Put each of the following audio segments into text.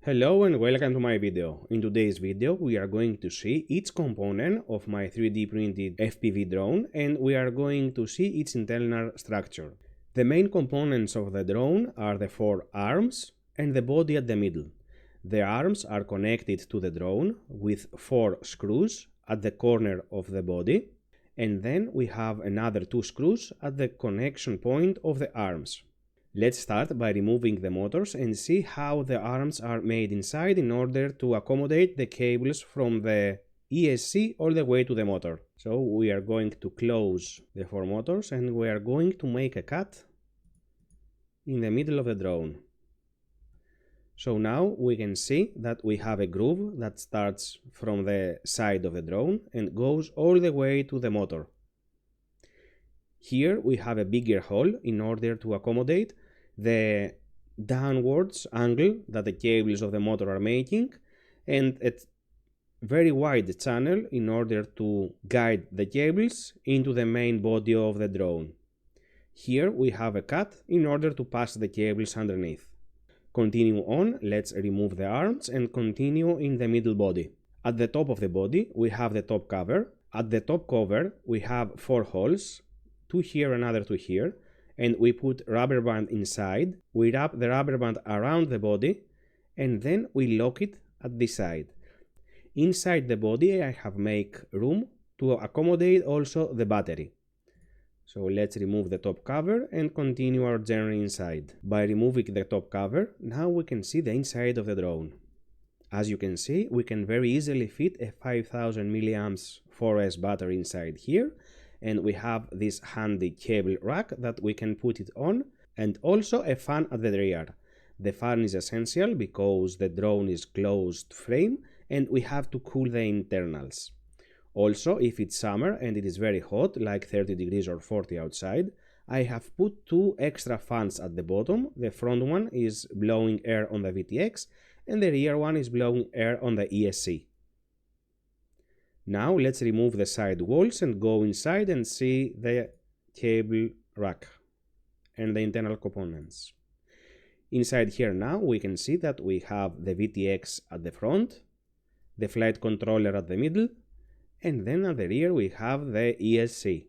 Hello and welcome to my video. In today's video we are going to see each component of my 3D printed FPV drone and we are going to see its internal structure. The main components of the drone are the four arms and the body at the middle. The arms are connected to the drone with four screws at the corner of the body, and then we have another two screws at the connection point of the arms. Let's start by removing the motors and see how the arms are made inside in order to accommodate the cables from the ESC all the way to the motor. So we are going to close the four motors and we are going to make a cut in the middle of the drone. So now we can see that we have a groove that starts from the side of the drone and goes all the way to the motor. Here we have a bigger hole in order to accommodate the downwards angle that the cables of the motor are making, and a very wide channel in order to guide the cables into the main body of the drone. Here we have a cut in order to pass the cables underneath. Continue on, let's remove the arms and continue in the middle body. At the top of the body we have the top cover. At the top cover we have four holes, two here, another two here, and we put rubber band inside. We wrap the rubber band around the body and then we lock it at this side. Inside the body I have made room to accommodate also the battery. So let's remove the top cover and continue our journey inside. By removing the top cover, now we can see the inside of the drone. As you can see, we can very easily fit a 5000 mAh 4S battery inside here, and we have this handy cable rack that we can put it on, and also a fan at the rear. The fan is essential because the drone is closed frame and we have to cool the internals. Also, if it's summer and it is very hot, like 30 degrees or 40 outside, I have put two extra fans at the bottom. The front one is blowing air on the VTX and the rear one is blowing air on the ESC. Now let's remove the side walls and go inside and see the cable rack and the internal components. Inside here now we can see that we have the VTX at the front, the flight controller at the middle, and then at the rear we have the ESC.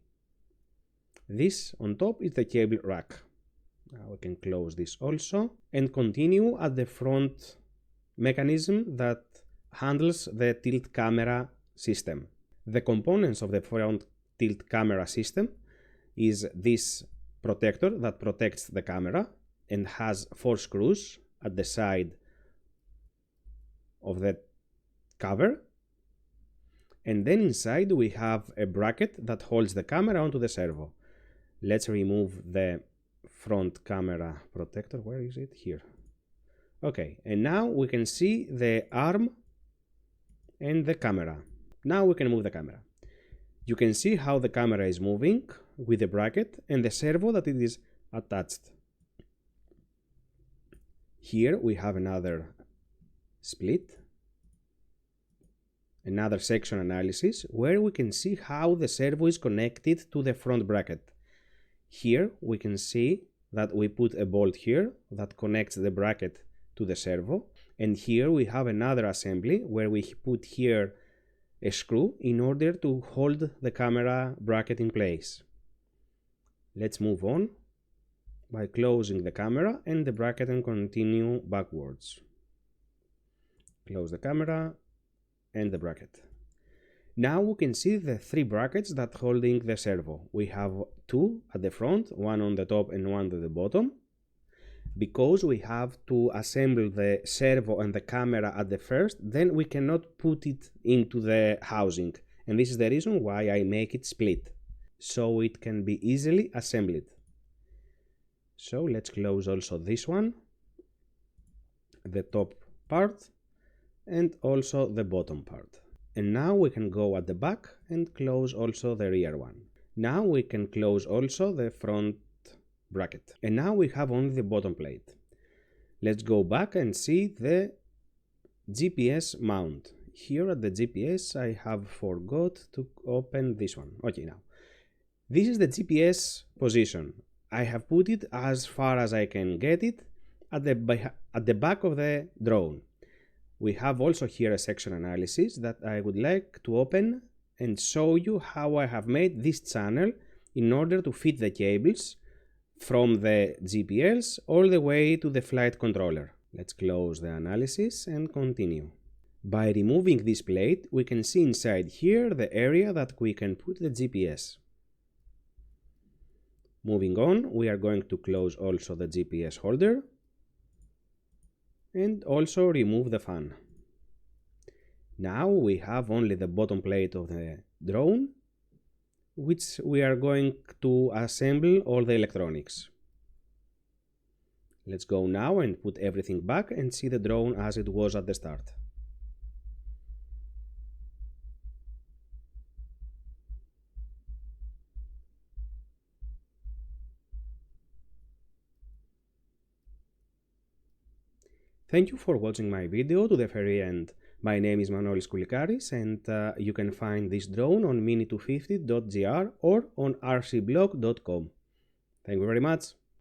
This on top is the cable rack. Now we can close this also and continue at the front mechanism that handles the tilt camera system. The components of the front tilt camera system is this protector that protects the camera and has four screws at the side of the cover, and then inside we have a bracket that holds the camera onto the servo. Let's remove the front camera protector. Where is it? Here. Okay, and now we can see the arm and the camera. Now we can move the camera. You can see how the camera is moving with the bracket and the servo that it is attached. Here we have another split, another section analysis where we can see how the servo is connected to the front bracket. Here we can see that we put a bolt here that connects the bracket to the servo, and here we have another assembly where we put here a screw in order to hold the camera bracket in place. Let's move on by closing the camera and the bracket and continue backwards. Close the camera and the bracket. Now we can see the three brackets that holding the servo. We have two at the front, one on the top and one at the bottom. Because we have to assemble the servo and the camera at the first, then we cannot put it into the housing, and this is the reason why I make it split, so it can be easily assembled. So let's close also this one, the top part and also the bottom part. And now we can go at the back and close also the rear one. Now we can close also the front bracket, and now we have only the bottom plate. Let's go back and see the GPS mount. Here at the GPS I have forgot to open this one. Okay, now this is the GPS position. I have put it as far as I can get it at the back of the drone. We have also here a section analysis that I would like to open and show you how I have made this channel in order to fit the cables from the GPS all the way to the flight controller. Let's close the analysis and continue. By removing this plate, we can see inside here the area that we can put the GPS. Moving on, we are going to close also the GPS holder and also remove the fan. Now we have only the bottom plate of the drone, which we are going to assemble all the electronics. Let's go now and put everything back and see the drone as it was at the start. Thank you for watching my video to the very end. My name is Manolis Koulikaris and you can find this drone on mini250.gr or on rcblog.com. Thank you very much.